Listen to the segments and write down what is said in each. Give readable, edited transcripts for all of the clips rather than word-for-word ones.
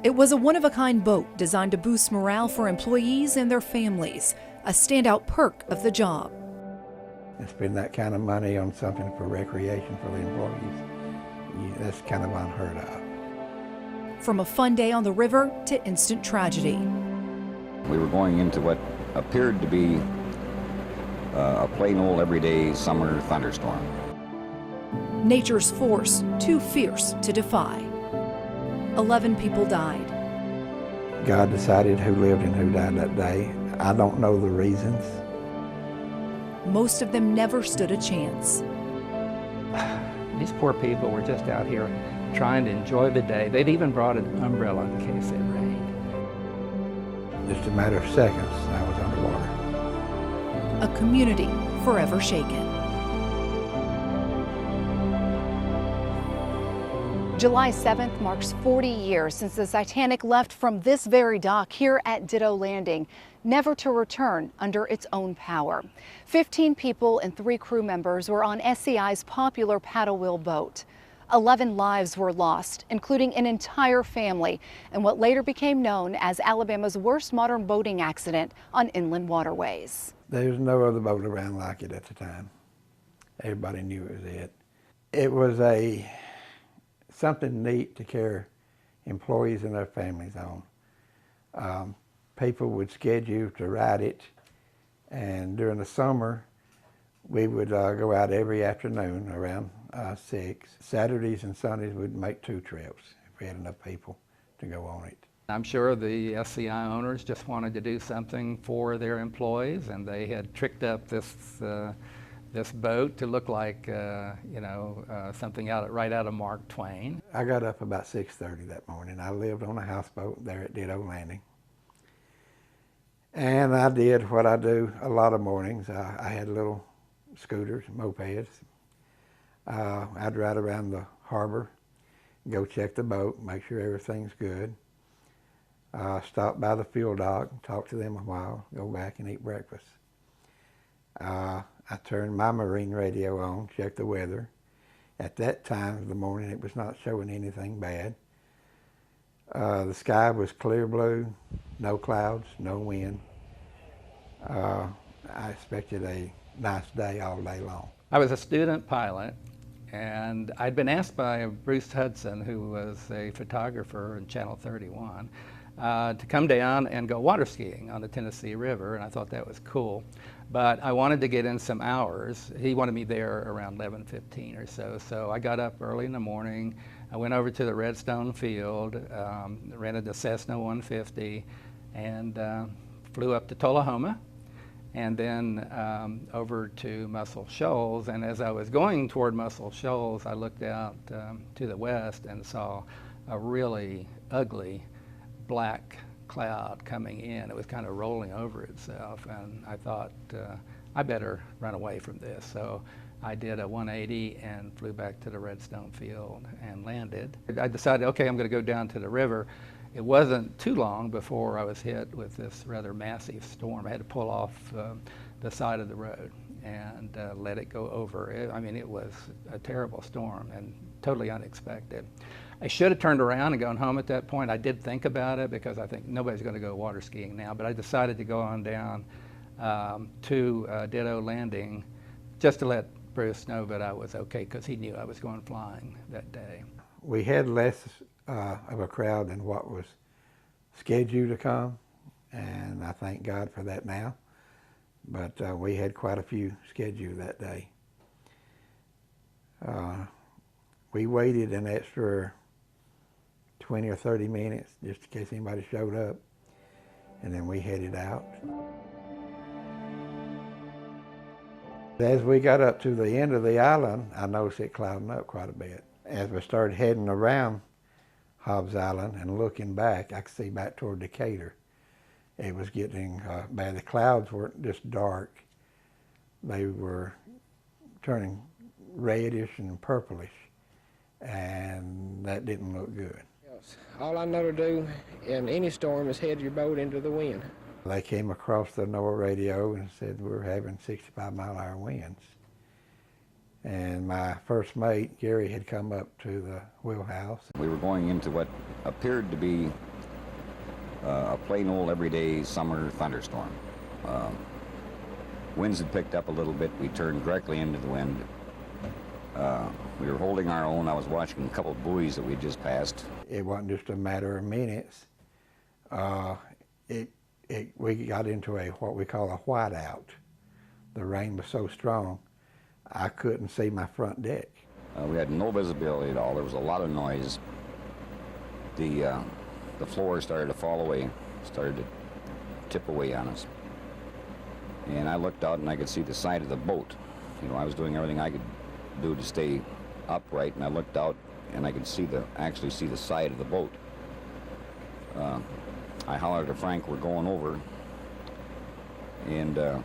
It was a one-of-a-kind boat designed to boost morale for employees and their families, a standout perk of the job. And spend that kind of money on something for recreation for the employees, that's kind of unheard of. From a fun day on the river to instant tragedy. We were going into what appeared to be a plain old everyday summer thunderstorm. Nature's force too fierce to defy. 11 people died. God decided who lived and who died that day. I don't know the reasons. Most of them never stood a chance. These poor people were just out here trying to enjoy the day. They'd even brought an umbrella in case it rained. Just a matter of seconds, I was underwater. A community forever shaken. July 7th marks 40 years since the Titanic left from this very dock here at Ditto Landing, never to return under its own power. 15 people and 3 crew members were on SCI's popular paddle wheel boat. 11 lives were lost, including an entire family, in what later became known as Alabama's worst modern boating accident on inland waterways. There was no other boat around like it at the time. Everybody knew it was it. It was something neat to carry employees and their families on. People would schedule to ride it, and during the summer we would go out every afternoon around 6. Saturdays and Sundays we'd make 2 trips if we had enough people to go on it. I'm sure the SCI owners just wanted to do something for their employees, and they had tricked up this boat to look like something right out of Mark Twain. I got up about 6:30 that morning. I lived on a houseboat there at Ditto Landing. And I did what I do a lot of mornings. I had little scooters, mopeds. I'd ride around the harbor, go check the boat, make sure everything's good. Stop by the fuel dock, talk to them a while, go back and eat breakfast. I turned my marine radio on, checked the weather. At that time of the morning, it was not showing anything bad. The sky was clear blue, no clouds, no wind. I expected a nice day all day long. I was a student pilot, and I'd been asked by Bruce Hudson, who was a photographer in Channel 31, to come down and go water skiing on the Tennessee River, and I thought that was cool. But I wanted to get in some hours. He wanted me there around 11:15 or so. So I got up early in the morning. I went over to the Redstone Field, rented a Cessna 150, and flew up to Tullahoma, and then over to Muscle Shoals. And as I was going toward Muscle Shoals, I looked out to the west and saw a really ugly black cloud coming in. It was kind of rolling over itself, and I thought, I better run away from this. So I did a 180 and flew back to the Redstone Field and landed. I decided, okay, I'm going to go down to the river. It wasn't too long before I was hit with this rather massive storm. I had to pull off the side of the road and let it go over. It was a terrible storm and totally unexpected. I should have turned around and gone home at that point. I did think about it because I think nobody's going to go water skiing now, but I decided to go on down to Ditto Landing just to let Bruce know that I was okay, because he knew I was going flying that day. We had less of a crowd than what was scheduled to come, and I thank God for that now. But we had quite a few scheduled that day. We waited an extra 20 or 30 minutes just in case anybody showed up, and then we headed out. As we got up to the end of the island, I noticed it clouding up quite a bit. As we started heading around Hobbs Island and looking back, I could see back toward Decatur. It was getting bad. The clouds weren't just dark. They were turning reddish and purplish, and that didn't look good. Yes. All I know to do in any storm is head your boat into the wind. They came across the NOAA radio and said we're having 65-mile-an-hour winds. And my first mate, Gary, had come up to the wheelhouse. We were going into what appeared to be A plain old everyday summer thunderstorm. Winds had picked up a little bit. We turned directly into the wind. We were holding our own. I was watching a couple of buoys that we just passed. It wasn't just a matter of minutes. We got into what we call a whiteout. The rain was so strong, I couldn't see my front deck. We had no visibility at all. There was a lot of noise. The floor started to fall away, started to tip away on us. And I looked out and I could see the side of the boat. You know, I was doing everything I could do to stay upright, and I looked out and I could actually see the side of the boat. I hollered to Frank, "We're going over," and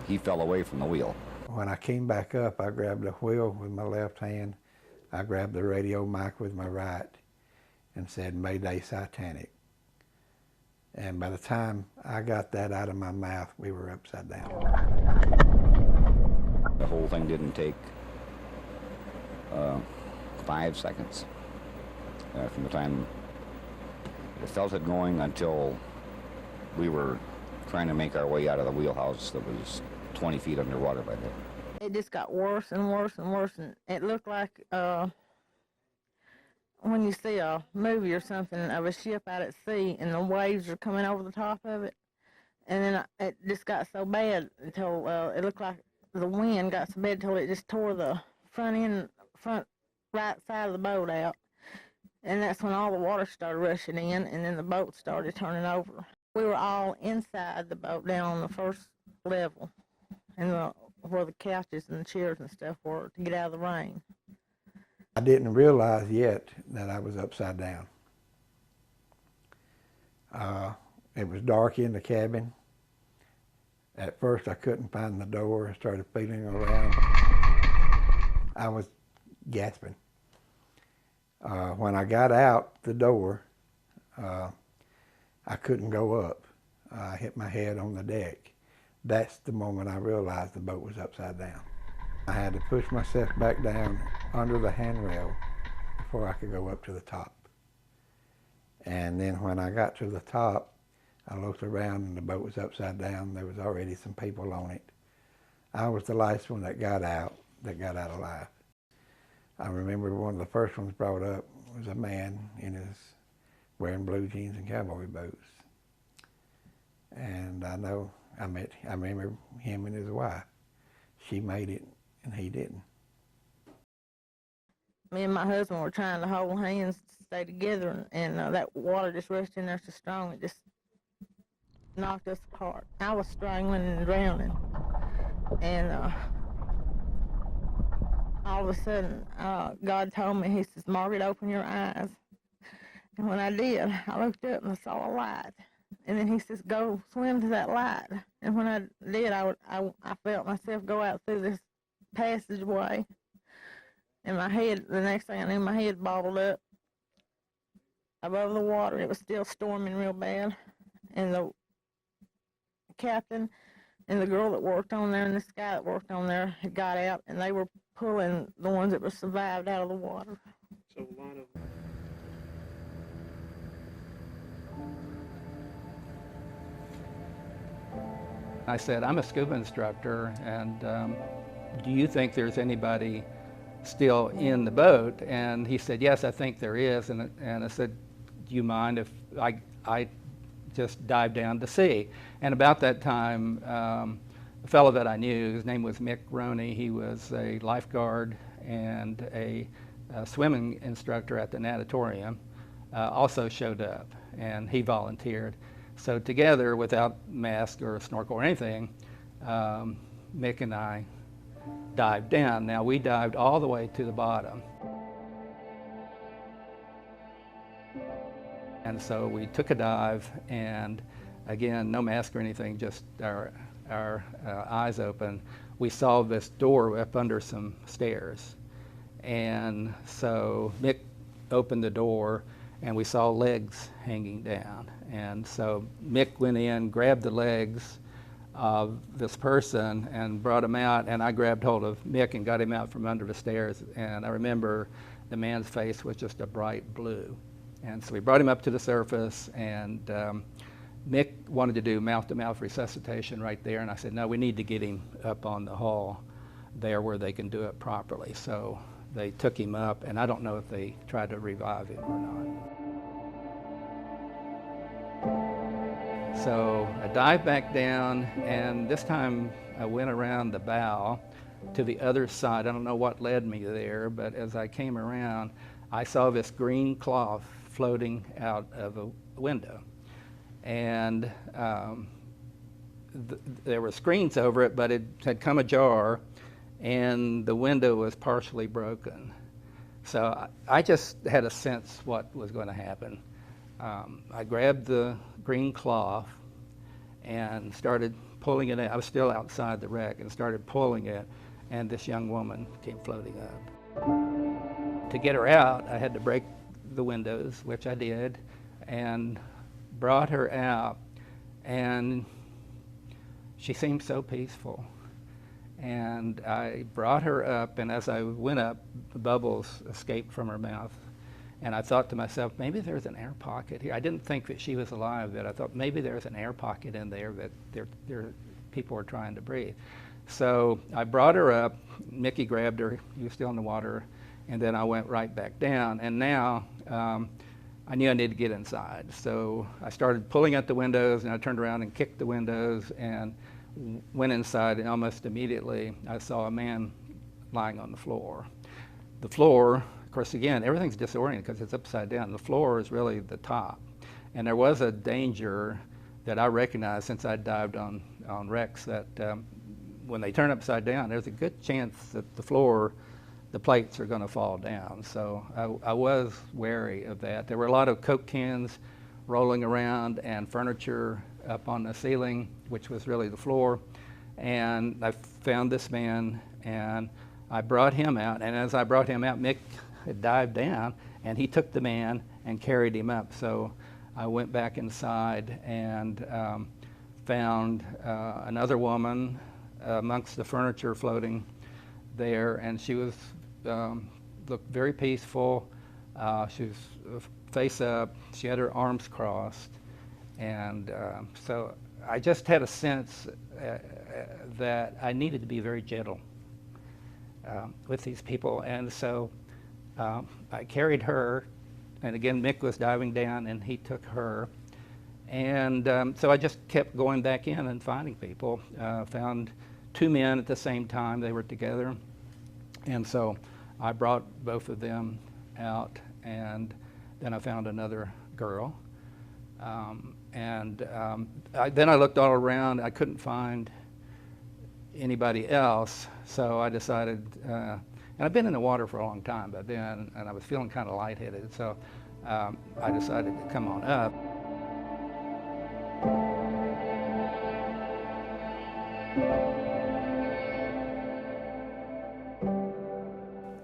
he fell away from the wheel. When I came back up, I grabbed the wheel with my left hand, I grabbed the radio mic with my right, and said, "Mayday, SCItanic." And by the time I got that out of my mouth, we were upside down. The whole thing didn't take 5 seconds from the time we felt it going until we were trying to make our way out of the wheelhouse that was 20 feet underwater by then. It just got worse and worse and worse, and it looked like when you see a movie or something of a ship out at sea and the waves are coming over the top of it. And then it just got so bad until it looked like the wind got so bad until it just tore the front right side of the boat out. And that's when all the water started rushing in, and then the boat started turning over. We were all inside the boat down on the first level, and where the couches and the chairs and stuff were to get out of the rain. I didn't realize yet that I was upside down. It was dark in the cabin. At first I couldn't find the door. I started feeling around. I was gasping. When I got out the door, I couldn't go up. I hit my head on the deck. That's the moment I realized the boat was upside down. I had to push myself back down under the handrail before I could go up to the top. And then when I got to the top, I looked around and the boat was upside down. There was already some people on it. I was the last one that got out alive. I remember one of the first ones brought up was a man wearing blue jeans and cowboy boots. And I remember him and his wife. She made it and he didn't. Me and my husband were trying to hold hands to stay together, and that water just rushed in there so strong, it just knocked us apart. I was strangling and drowning, and all of a sudden, God told me, he says, "Margaret, open your eyes." And when I did, I looked up and I saw a light. And then he says, "Go swim to that light." And when I did, I felt myself go out through this passageway. And my head, the next thing I knew, my head bobbled up above the water. It was still storming real bad. And the captain and the girl that worked on there and this guy that worked on there had got out, and they were pulling the ones that were survived out of the water. So a lot of I said, "I'm a scuba instructor, and do you think there's anybody still in the boat?" And he said, "Yes, I think there is." And I said, "Do you mind if I just dive down to sea?" And about that time, a fellow that I knew, his name was Mick Roney, he was a lifeguard and a swimming instructor at the natatorium, also showed up, and he volunteered. So together, without mask or snorkel or anything, Mick and I dived down. Now, we dived all the way to the bottom. And so we took a dive, and again, no mask or anything, just our eyes open. We saw this door up under some stairs. And so Mick opened the door, and we saw legs hanging down. And so Mick went in, grabbed the legs of this person and brought him out, and I grabbed hold of Mick and got him out from under the stairs. And I remember the man's face was just a bright blue. And so we brought him up to the surface, and Mick wanted to do mouth-to-mouth resuscitation right there, and I said, no, we need to get him up on the hull there where they can do it properly. So they took him up, and I don't know if they tried to revive him or not. So I dived back down, and this time I went around the bow to the other side. I don't know what led me there, but as I came around, I saw this green cloth floating out of a window. And there were screens over it, but it had come ajar, and the window was partially broken. So I just had a sense what was going to happen. I grabbed the green cloth and started pulling it out. I was still outside the wreck and started pulling it, and this young woman came floating up. To get her out, I had to break the windows, which I did, and brought her out, and she seemed so peaceful. And I brought her up, and as I went up, the bubbles escaped from her mouth. And I thought to myself, maybe there's an air pocket here. I didn't think that she was alive, but I thought maybe there's an air pocket in there that people were trying to breathe. So I brought her up, Mickey grabbed her, he was still in the water, and then I went right back down. And now I knew I needed to get inside. So I started pulling at the windows, and I turned around and kicked the windows and went inside, and almost immediately I saw a man lying on the floor. The floor, of course, again, everything's disoriented because it's upside down. The floor is really the top. And there was a danger that I recognized since I dived on wrecks that when they turn upside down, there's a good chance that the floor, the plates are going to fall down. So I was wary of that. There were a lot of Coke cans rolling around and furniture up on the ceiling, which was really the floor. And I found this man, and I brought him out. And as I brought him out, Mick had dived down, and he took the man and carried him up. So I went back inside and found another woman amongst the furniture floating there, and she was looked very peaceful. She was face up. She had her arms crossed, and so I just had a sense that I needed to be very gentle with these people, and so I carried her, and again Mick was diving down, and he took her, and so I just kept going back in and finding people. Found two men at the same time. They were together, and so I brought both of them out, and then I found another girl, then I looked all around. I couldn't find anybody else, so I decided, and I've been in the water for a long time by then, and I was feeling kind of lightheaded, so I decided to come on up.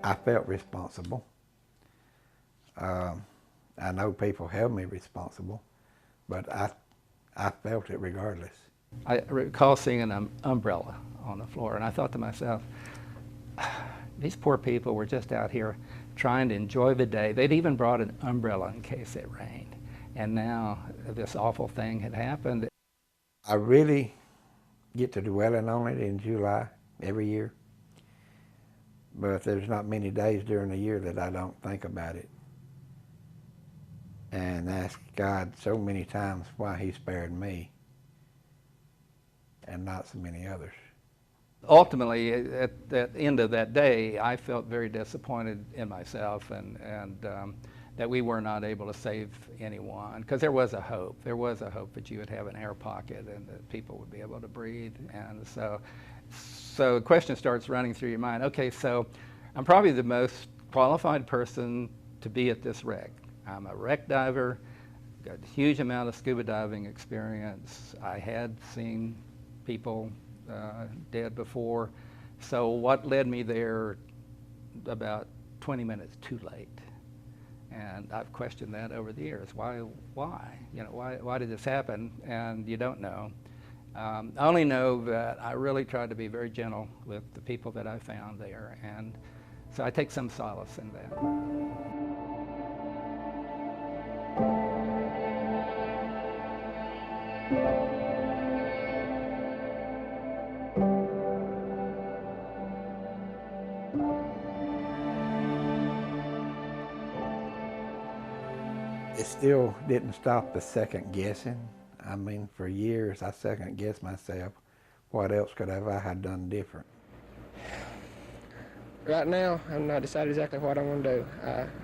I felt responsible. I know people held me responsible, but I felt it regardless. I recall seeing an umbrella on the floor, and I thought to myself, these poor people were just out here trying to enjoy the day. They'd even brought an umbrella in case it rained, and now this awful thing had happened. I really get to dwelling on it in July every year, but there's not many days during the year that I don't think about it and ask God so many times why he spared me and not so many others. Ultimately, at the end of that day, I felt very disappointed in myself and that we were not able to save anyone, because there was a hope. There was a hope that you would have an air pocket and that people would be able to breathe. And so the question starts running through your mind, okay, so I'm probably the most qualified person to be at this wreck. I'm a wreck diver, got a huge amount of scuba diving experience. I had seen people dead before. So what led me there about 20 minutes too late? And I've questioned that over the years. Why? You know, why did this happen? And you don't know. I only know that I really tried to be very gentle with the people that I found there, and so I take some solace in that. It still didn't stop the second guessing. I mean, for years I second guessed myself. What else could I have done different? Right now, I'm not decided exactly what I'm going to do.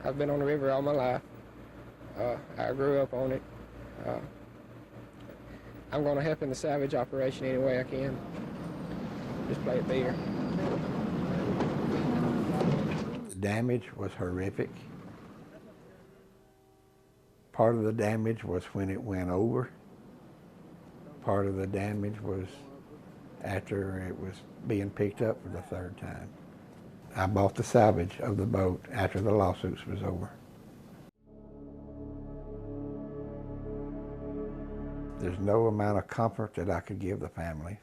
I've been on the river all my life. I grew up on it. I'm going to help in the salvage operation any way I can. Just play it fair. The damage was horrific. Part of the damage was when it went over. Part of the damage was after it was being picked up for the third time. I bought the salvage of the boat after the lawsuits was over. There's no amount of comfort that I could give the families.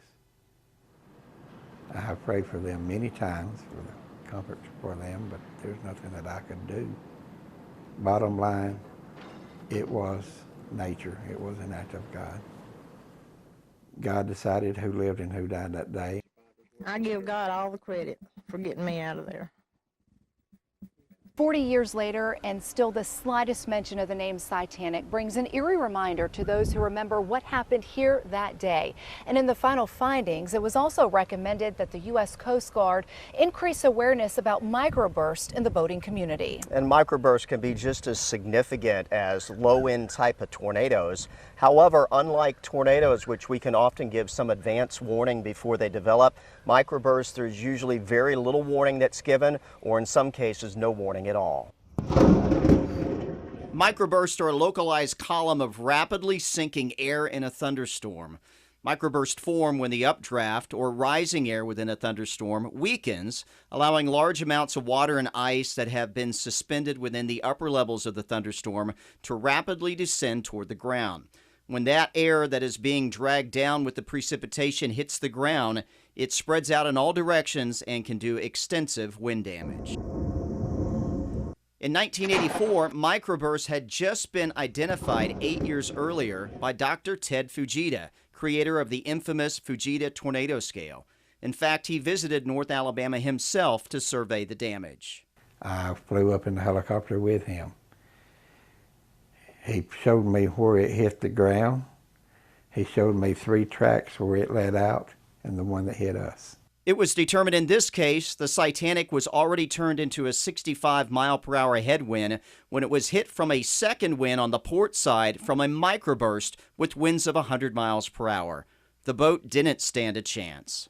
I have prayed for them many times for the comfort for them, but there's nothing that I could do. Bottom line, it was nature. It was an act of God. God decided who lived and who died that day. I give God all the credit for getting me out of there. 40 years later, and still the slightest mention of the name SCItanic brings an eerie reminder to those who remember what happened here that day. And in the final findings, it was also recommended that the U.S. Coast Guard increase awareness about microbursts in the boating community. And microbursts can be just as significant as low-end type of tornadoes. However, unlike tornadoes, which we can often give some advance warning before they develop, microbursts, there's usually very little warning that's given, or in some cases, no warning at all. Microbursts are a localized column of rapidly sinking air in a thunderstorm. Microbursts form when the updraft or rising air within a thunderstorm weakens, allowing large amounts of water and ice that have been suspended within the upper levels of the thunderstorm to rapidly descend toward the ground. When that air that is being dragged down with the precipitation hits the ground, it spreads out in all directions and can do extensive wind damage. In 1984, microbursts had just been identified 8 years earlier by Dr. Ted Fujita, creator of the infamous Fujita tornado scale. In fact, he visited North Alabama himself to survey the damage. I flew up in the helicopter with him. He showed me where it hit the ground. He showed me 3 tracks where it led out and the one that hit us. It was determined in this case the SCItanic was already turned into a 65-mile-per-hour headwind when it was hit from a second wind on the port side from a microburst with winds of 100 miles per hour. The boat didn't stand a chance.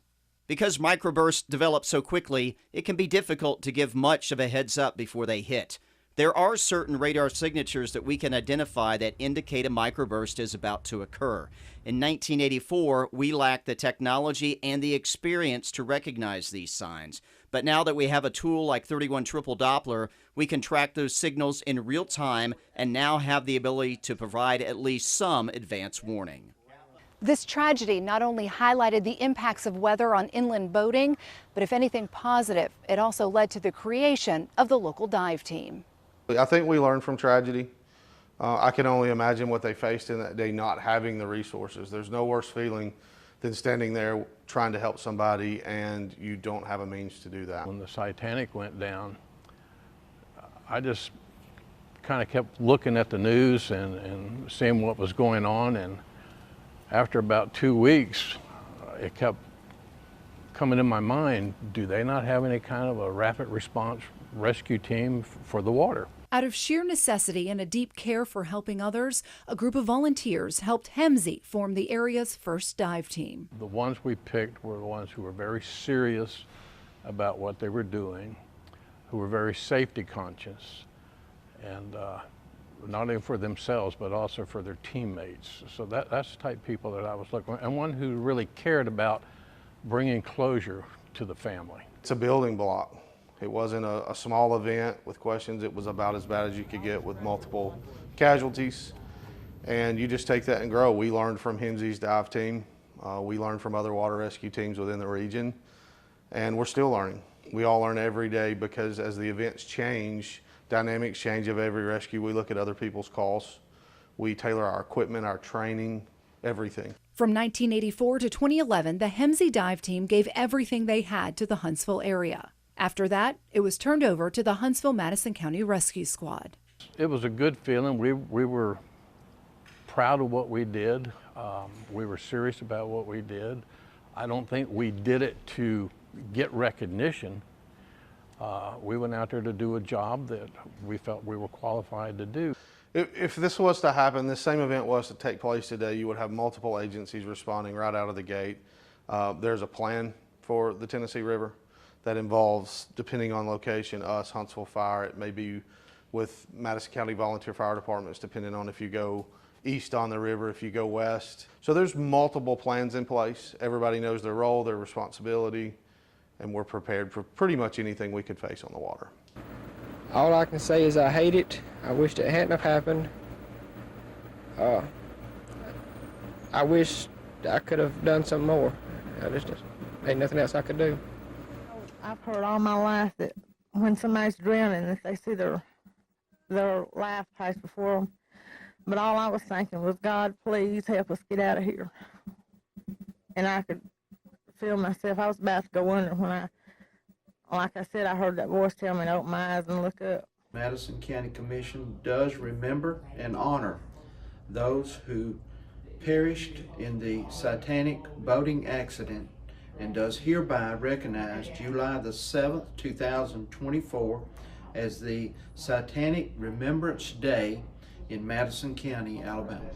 Because microbursts develop so quickly, it can be difficult to give much of a heads up before they hit. There are certain radar signatures that we can identify that indicate a microburst is about to occur. In 1984, we lacked the technology and the experience to recognize these signs. But now that we have a tool like 31 triple Doppler, we can track those signals in real time and now have the ability to provide at least some advance warning. This tragedy not only highlighted the impacts of weather on inland boating, but if anything positive, it also led to the creation of the local dive team. I think we learned from tragedy. I can only imagine what they faced in that day not having the resources. There's no worse feeling than standing there trying to help somebody and you don't have a means to do that. When the SCItanic went down, I just kind of kept looking at the news and seeing what was going on, and after about 2 weeks, it kept coming in my mind, do they not have any kind of a rapid response rescue team for the water? Out of sheer necessity and a deep care for helping others, a group of volunteers helped HEMSI form the area's first dive team. The ones we picked were the ones who were very serious about what they were doing, who were very safety conscious, and not only for themselves, but also for their teammates. So that's the type of people that I was looking for, and one who really cared about bringing closure to the family. It's a building block. It wasn't a small event with questions. It was about as bad as you could get with multiple casualties. And you just take that and grow. We learned from HEMSI's dive team. We learned from other water rescue teams within the region. And we're still learning. We all learn every day because as the events change, dynamics change of every rescue, we look at other people's calls. We tailor our equipment, our training, everything. From 1984 to 2011, the Hemsey dive team gave everything they had to the Huntsville area. After that, it was turned over to the Huntsville-Madison County Rescue Squad. It was a good feeling. We were proud of what we did. We were serious about what we did. I don't think we did it to get recognition. We went out there to do a job that we felt we were qualified to do. If this was to happen, this same event was to take place today, you would have multiple agencies responding right out of the gate. There's a plan for the Tennessee River that involves, depending on location, us, Huntsville Fire. It may be with Madison County Volunteer Fire Departments, depending on if you go east on the river, if you go west. So there's multiple plans in place. Everybody knows their role, their responsibility, and we're prepared for pretty much anything we could face on the water. All I can say is I hate it. I wish it hadn't have happened. I wish I could have done some more. Just ain't nothing else I could do. I've heard all my life that when somebody's drowning, if they see their life pass before them, but all I was thinking was, God, please help us get out of here. And I could feel myself, I was about to go under when like I said, I heard that voice tell me to open my eyes and look up. Madison County Commission does remember and honor those who perished in the SCItanic boating accident and does hereby recognize July the 7th, 2024 as the SCItanic Remembrance Day in Madison County, Alabama.